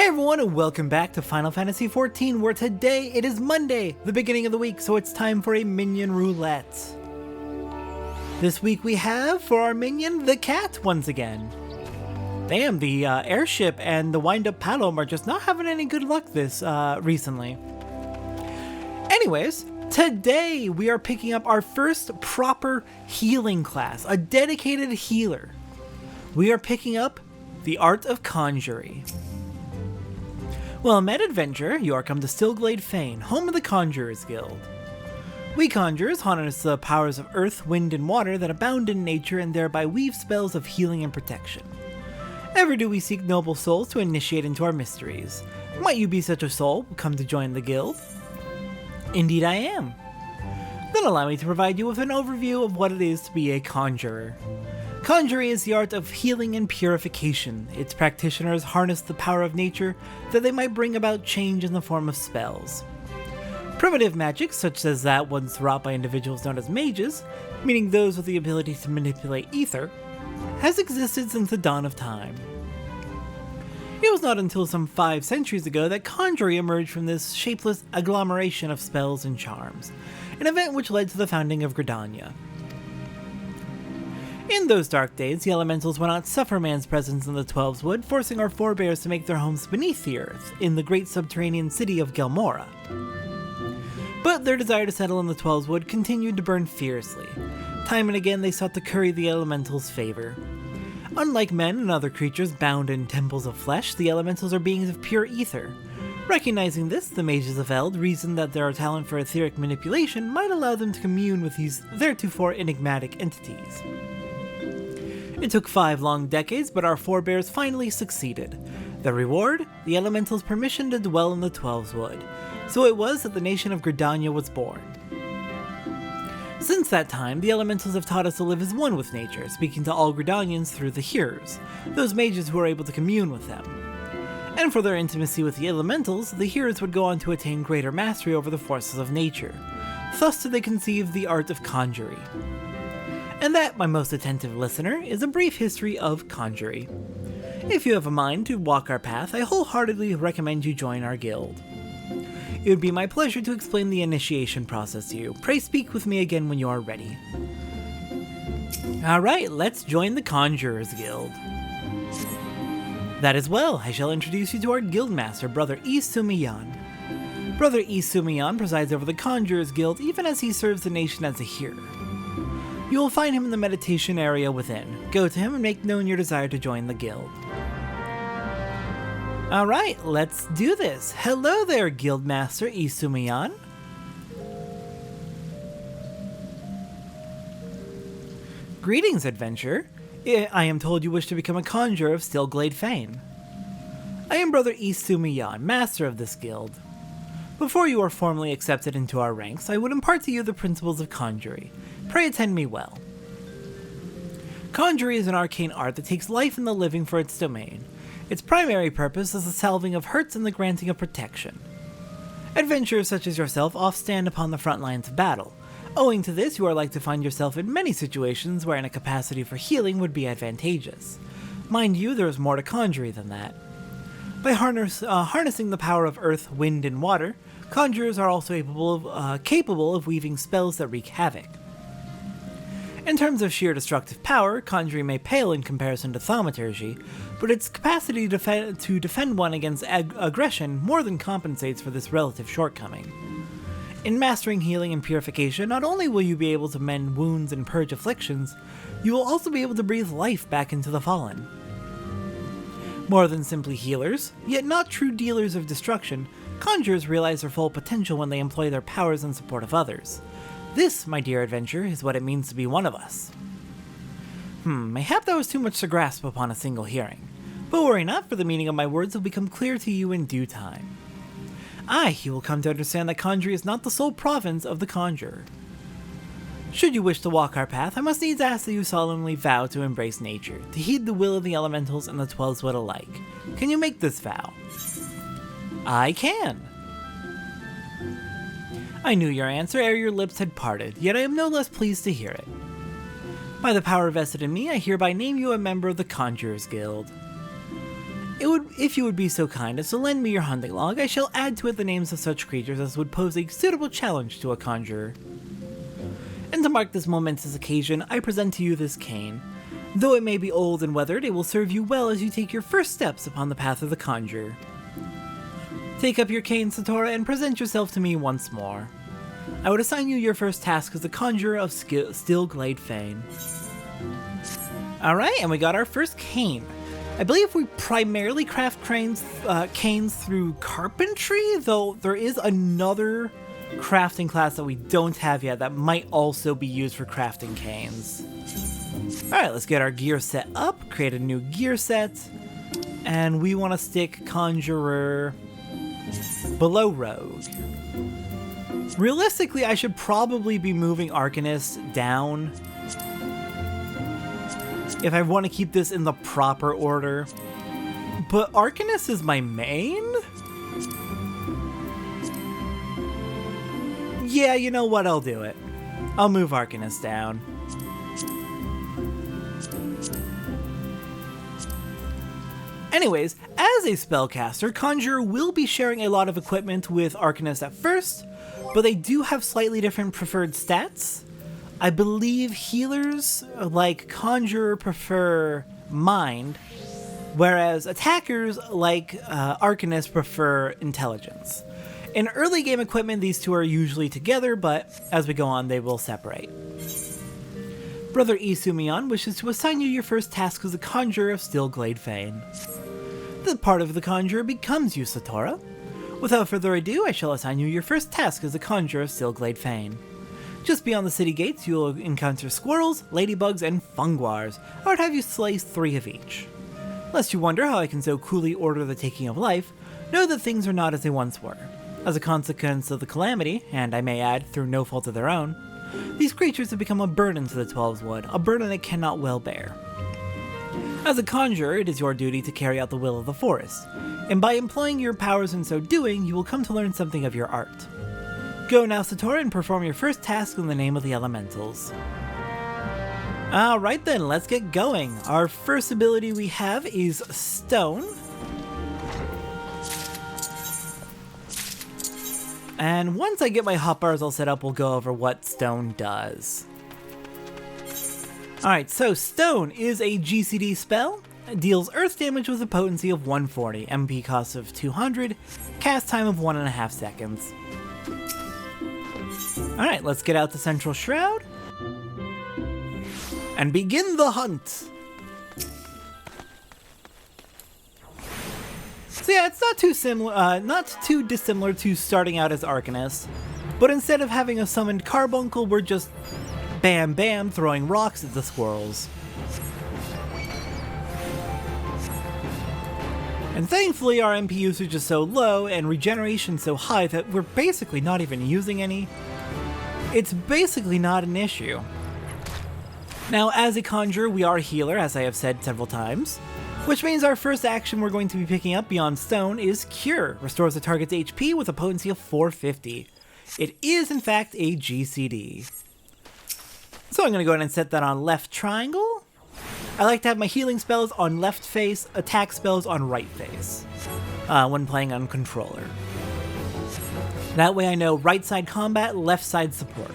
Hey everyone, and welcome back to Final Fantasy XIV, where today it is Monday, the beginning of the week, so it's time for a minion roulette. This week we have, for our minion, the cat once again. Damn, the airship and the wind-up Palom are just not having any good luck this recently. Anyways, today we are picking up our first proper healing class, a dedicated healer. We are picking up the Art of Conjury. Well met, adventurer, you are come to Stillglade Fane, home of the Conjurers Guild. We conjurers harness the powers of earth, wind, and water that abound in nature and thereby weave spells of healing and protection. Ever do we seek noble souls to initiate into our mysteries. Might you be such a soul, come to join the guild? Indeed I am. Then allow me to provide you with an overview of what it is to be a conjurer. Conjury is the art of healing and purification. Its practitioners harness the power of nature that they might bring about change in the form of spells. Primitive magic, such as that once wrought by individuals known as mages, meaning those with the ability to manipulate ether, has existed since the dawn of time. It was not until some 5 centuries ago that Conjury emerged from this shapeless agglomeration of spells and charms, an event which led to the founding of Gridania. In those dark days, the elementals would not suffer man's presence in the Twelves Wood, forcing our forebears to make their homes beneath the earth, in the great subterranean city of Gelmora. But their desire to settle in the Twelves Wood continued to burn fiercely. Time and again they sought to curry the elementals' favor. Unlike men and other creatures bound in temples of flesh, the elementals are beings of pure ether. Recognizing this, the mages of Eld reasoned that their talent for etheric manipulation might allow them to commune with these theretofore enigmatic entities. It took 5 long decades, but our forebears finally succeeded. The reward? The elementals' permission to dwell in the Twelves Wood. So it was that the nation of Gridania was born. Since that time, the elementals have taught us to live as one with nature, speaking to all Gridanians through the Hearers, those mages who are able to commune with them. And for their intimacy with the elementals, the Hearers would go on to attain greater mastery over the forces of nature. Thus did they conceive the art of Conjury. And that, my most attentive listener, is a brief history of Conjury. If you have a mind to walk our path, I wholeheartedly recommend you join our guild. It would be my pleasure to explain the initiation process to you. Pray speak with me again when you are ready. Alright, let's join the Conjurers Guild. That as well, I shall introduce you to our guildmaster, Brother E. Sumiyan. Brother E. Sumiyan presides over the Conjurers Guild even as he serves the nation as a hearer. You will find him in the meditation area within. Go to him and make known your desire to join the guild. Alright, let's do this. Hello there, Guildmaster Isumiyan. Greetings, adventurer. I am told you wish to become a conjurer of Stillglade Fane. I am Brother Isumiyan, master of this guild. Before you are formally accepted into our ranks, I would impart to you the principles of Conjury. Pray attend me well. Conjury is an arcane art that takes life in the living for its domain. Its primary purpose is the salving of hurts and the granting of protection. Adventurers such as yourself oft stand upon the front lines of battle. Owing to this, you are like to find yourself in many situations wherein a capacity for healing would be advantageous. Mind you, there is more to Conjury than that. By harnessing the power of earth, wind, and water, conjurers are also capable of weaving spells that wreak havoc. In terms of sheer destructive power, Conjury may pale in comparison to thaumaturgy, but its capacity to defend one against aggression more than compensates for this relative shortcoming. In mastering healing and purification, not only will you be able to mend wounds and purge afflictions, you will also be able to breathe life back into the fallen. More than simply healers, yet not true dealers of destruction, conjurers realize their full potential when they employ their powers in support of others. This, my dear adventurer, is what it means to be one of us. Mayhap that was too much to grasp upon a single hearing. But worry not, for the meaning of my words will become clear to you in due time. You will come to understand that Conjury is not the sole province of the conjurer. Should you wish to walk our path, I must needs ask that you solemnly vow to embrace nature, to heed the will of the elementals and the Twelves Wood alike. Can you make this vow? I can! I knew your answer ere your lips had parted, yet I am no less pleased to hear it. By the power vested in me, I hereby name you a member of the Conjurers Guild. If you would be so kind as to lend me your hunting log, I shall add to it the names of such creatures as would pose a suitable challenge to a conjurer. And to mark this momentous occasion, I present to you this cane. Though it may be old and weathered, it will serve you well as you take your first steps upon the path of the conjurer. Take up your cane, Satora, and present yourself to me once more. I would assign you your first task as the Conjurer of Stillglade Fane. Alright, and we got our first cane. I believe we primarily craft canes through carpentry, though there is another crafting class that we don't have yet that might also be used for crafting canes. Alright, let's get our gear set up, create a new gear set, and we want to stick Conjurer below Rogue. Realistically, I should probably be moving Arcanist down if I want to keep this in the proper order. But Arcanist is my main? Yeah, you know what, I'll do it. I'll move Arcanist down. Anyways, as a spellcaster, Conjurer will be sharing a lot of equipment with Arcanist at first, but they do have slightly different preferred stats. I believe healers like Conjurer prefer Mind, whereas attackers like Arcanist prefer Intelligence. In early game equipment, these two are usually together, but as we go on, they will separate. Brother Isumion wishes to assign you your first task as the Conjurer of Stillglade Fane. The part of the Conjurer becomes you, Satora. Without further ado, I shall assign you your first task as the Conjurer of Stillglade Fane. Just beyond the city gates, you will encounter squirrels, ladybugs, and funguars. I would have you slay 3 of each. Lest you wonder how I can so coolly order the taking of life, know that things are not as they once were. As a consequence of the calamity, and I may add, through no fault of their own, these creatures have become a burden to the Twelves Wood, a burden it cannot well bear. As a conjurer, it is your duty to carry out the will of the forest, and by employing your powers in so doing, you will come to learn something of your art. Go now, Satora, and perform your first task in the name of the elementals. Alright then, let's get going. Our first ability we have is Stone. And once I get my hotbars all set up, we'll go over what Stone does. Alright, so Stone is a GCD spell. It deals earth damage with a potency of 140, MP cost of 200, cast time of 1.5 seconds. Alright, let's get out the Central Shroud and begin the hunt! So yeah, it's not too dissimilar to starting out as Arcanist, but instead of having a summoned carbuncle, we're just bam bam throwing rocks at the squirrels. And thankfully our MP usage is so low and regeneration so high that we're basically not even using any. It's basically not an issue. Now as a conjurer, we are a healer, as I have said several times. Which means our first action we're going to be picking up beyond Stone is Cure. Restores the target's HP with a potency of 450. It is in fact a GCD. So I'm going to go ahead and set that on left triangle. I like to have my healing spells on left face, attack spells on right face, when playing on controller. That way I know right side combat, left side support.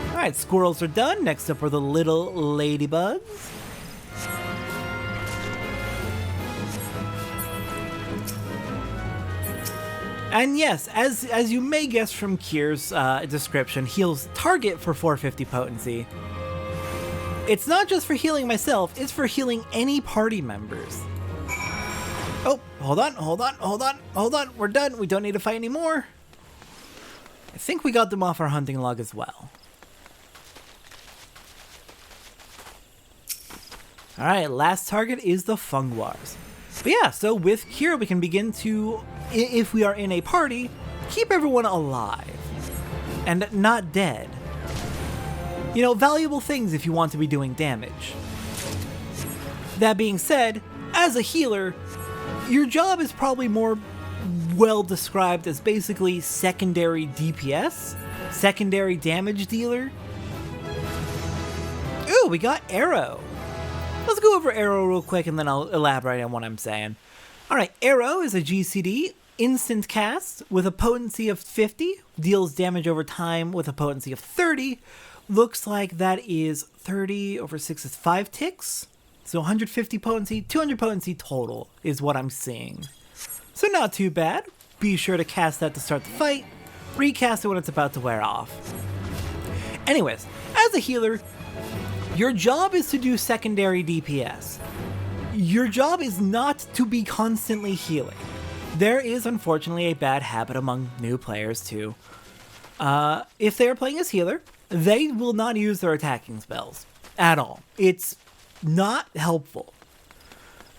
Alright, squirrels are done. Next up are the little ladybugs. And yes, as you may guess from Kier's description, heals target for 450 potency. It's not just for healing myself, it's for healing any party members. Oh, hold on, we're done, we don't need to fight anymore. I think we got them off our hunting log as well. Alright, last target is the funguars. But yeah, so with Cure we can begin to, if we are in a party, keep everyone alive and not dead. You know, valuable things if you want to be doing damage. That being said, as a healer, your job is probably more well described as basically secondary DPS, secondary damage dealer. Ooh, we got Arrow. Let's go over Arrow real quick and then I'll elaborate on what I'm saying. Alright, Arrow is a GCD instant cast with a potency of 50, deals damage over time with a potency of 30. Looks like that is 30 over 6 is 5 ticks. So 150 potency, 200 potency total is what I'm seeing. So not too bad. Be sure to cast that to start the fight. Recast it when it's about to wear off. Anyways, as a healer, your job is to do secondary DPS. Your job is not to be constantly healing. There is unfortunately a bad habit among new players too. If they are playing as healer, they will not use their attacking spells at all. It's not helpful.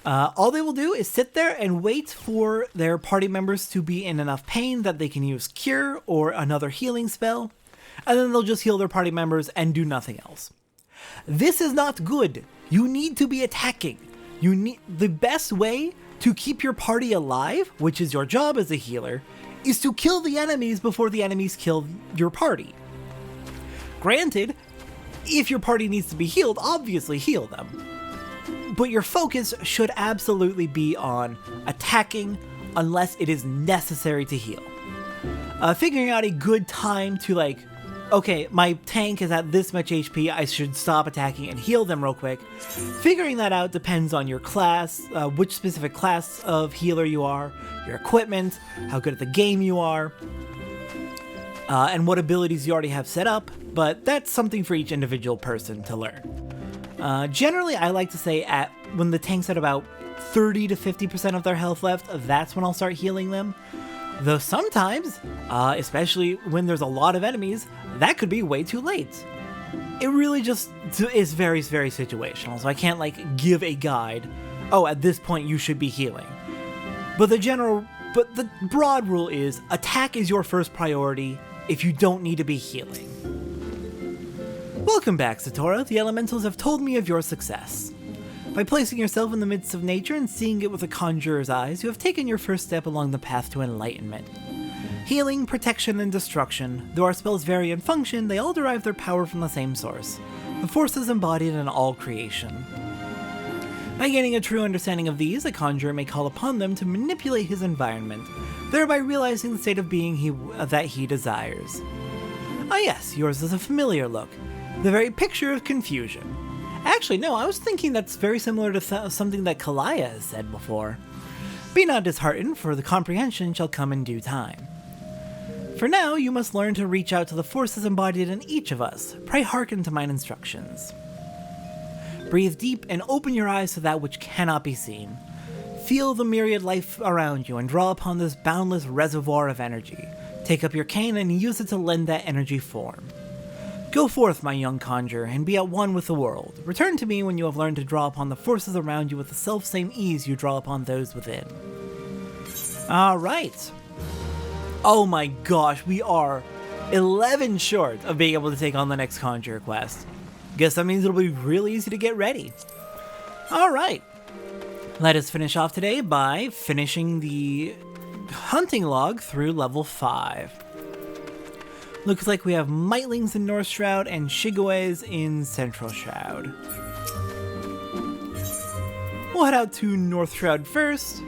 All they will do is sit there and wait for their party members to be in enough pain that they can use Cure or another healing spell, and then they'll just heal their party members and do nothing else. This is not good. You need to be attacking. You need the best way to keep your party alive, which is your job as a healer, is to kill the enemies before the enemies kill your party. Granted, if your party needs to be healed, obviously heal them. But your focus should absolutely be on attacking unless it is necessary to heal. Figuring out a good time to okay, my tank is at this much HP, I should stop attacking and heal them real quick. Figuring that out depends on your class, which specific class of healer you are, your equipment, how good at the game you are, and what abilities you already have set up, but that's something for each individual person to learn. Generally, I like to say when the tank's at about 30 to 50% of their health left, that's when I'll start healing them. Though sometimes, especially when there's a lot of enemies, that could be way too late. It really just is very, very situational, so I can't give a guide, oh, at this point you should be healing. But the broad rule is, attack is your first priority if you don't need to be healing. Welcome back, Satora. The elementals have told me of your success. By placing yourself in the midst of nature and seeing it with a conjurer's eyes, you have taken your first step along the path to enlightenment. Healing, protection, and destruction, though our spells vary in function, they all derive their power from the same source, the forces embodied in all creation. By gaining a true understanding of these, a conjurer may call upon them to manipulate his environment, thereby realizing the state of being that he desires. Ah yes, yours is a familiar look, the very picture of confusion. Actually, no, I was thinking that's very similar to something that Kalaya has said before. Be not disheartened, for the comprehension shall come in due time. For now, you must learn to reach out to the forces embodied in each of us. Pray hearken to mine instructions. Breathe deep and open your eyes to that which cannot be seen. Feel the myriad life around you and draw upon this boundless reservoir of energy. Take up your cane and use it to lend that energy form. Go forth, my young conjurer, and be at one with the world. Return to me when you have learned to draw upon the forces around you with the self-same ease you draw upon those within. Alright. Oh my gosh, we are 11 short of being able to take on the next conjurer quest. Guess that means it'll be really easy to get ready. Alright. Let us finish off today by finishing the hunting log through level 5. Looks like we have Mightlings in North Shroud and Shigues in Central Shroud. We'll head out to North Shroud first.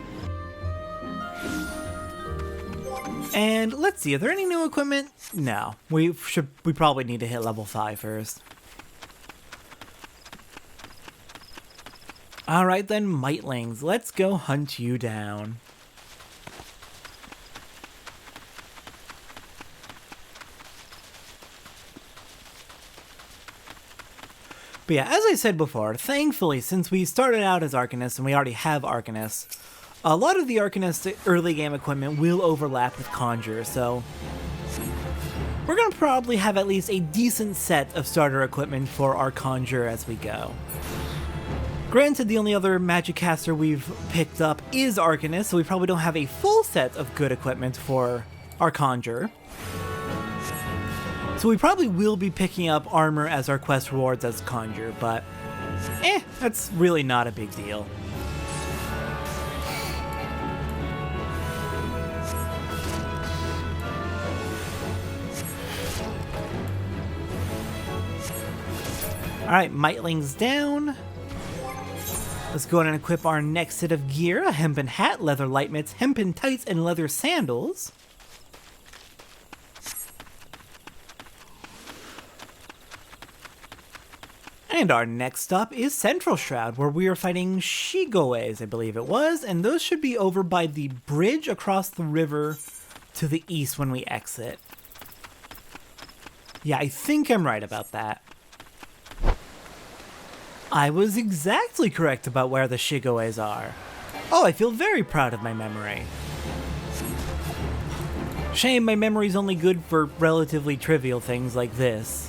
And let's see, are there any new equipment? No, we probably need to hit level 5 first. Alright then, Mightlings, let's go hunt you down. But yeah, as I said before, thankfully, since we started out as Arcanists and we already have Arcanists, a lot of the Arcanist early game equipment will overlap with Conjurer, so we're going to probably have at least a decent set of starter equipment for our Conjurer as we go. Granted, the only other magic caster we've picked up is Arcanist, so we probably don't have a full set of good equipment for our Conjurer. So we probably will be picking up armor as our quest rewards as Conjurer, but that's really not a big deal. Alright, Mightlings down. Let's go ahead and equip our next set of gear: a hempen hat, leather light mitts, hempen tights, and leather sandals. And our next stop is Central Shroud, where we are fighting Shigoes, I believe it was, and those should be over by the bridge across the river to the east when we exit. Yeah, I think I'm right about that. I was exactly correct about where the Shigoes are. Oh, I feel very proud of my memory. Shame my memory's only good for relatively trivial things like this.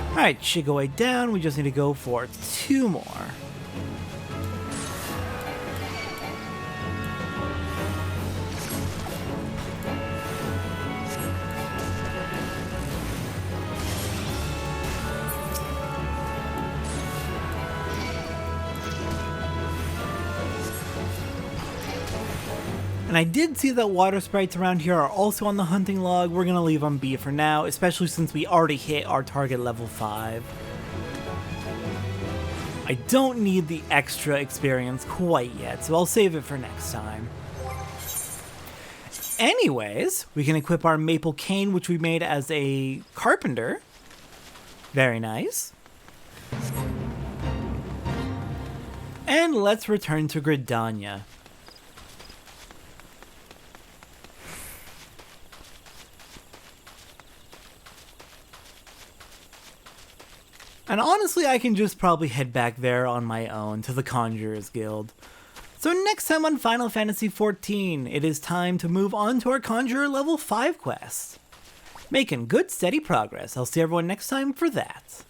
Alright, Shigoe down, we just need to go for 2 more. And I did see that water sprites around here are also on the hunting log. We're gonna leave them be for now, especially since we already hit our target level 5. I don't need the extra experience quite yet, so I'll save it for next time. Anyways, we can equip our maple cane, which we made as a carpenter. Very nice. And let's return to Gridania. And honestly, I can just probably head back there on my own to the Conjurers Guild. So next time on Final Fantasy XIV, it is time to move on to our Conjurer level 5 quest. Making good steady progress. I'll see everyone next time for that.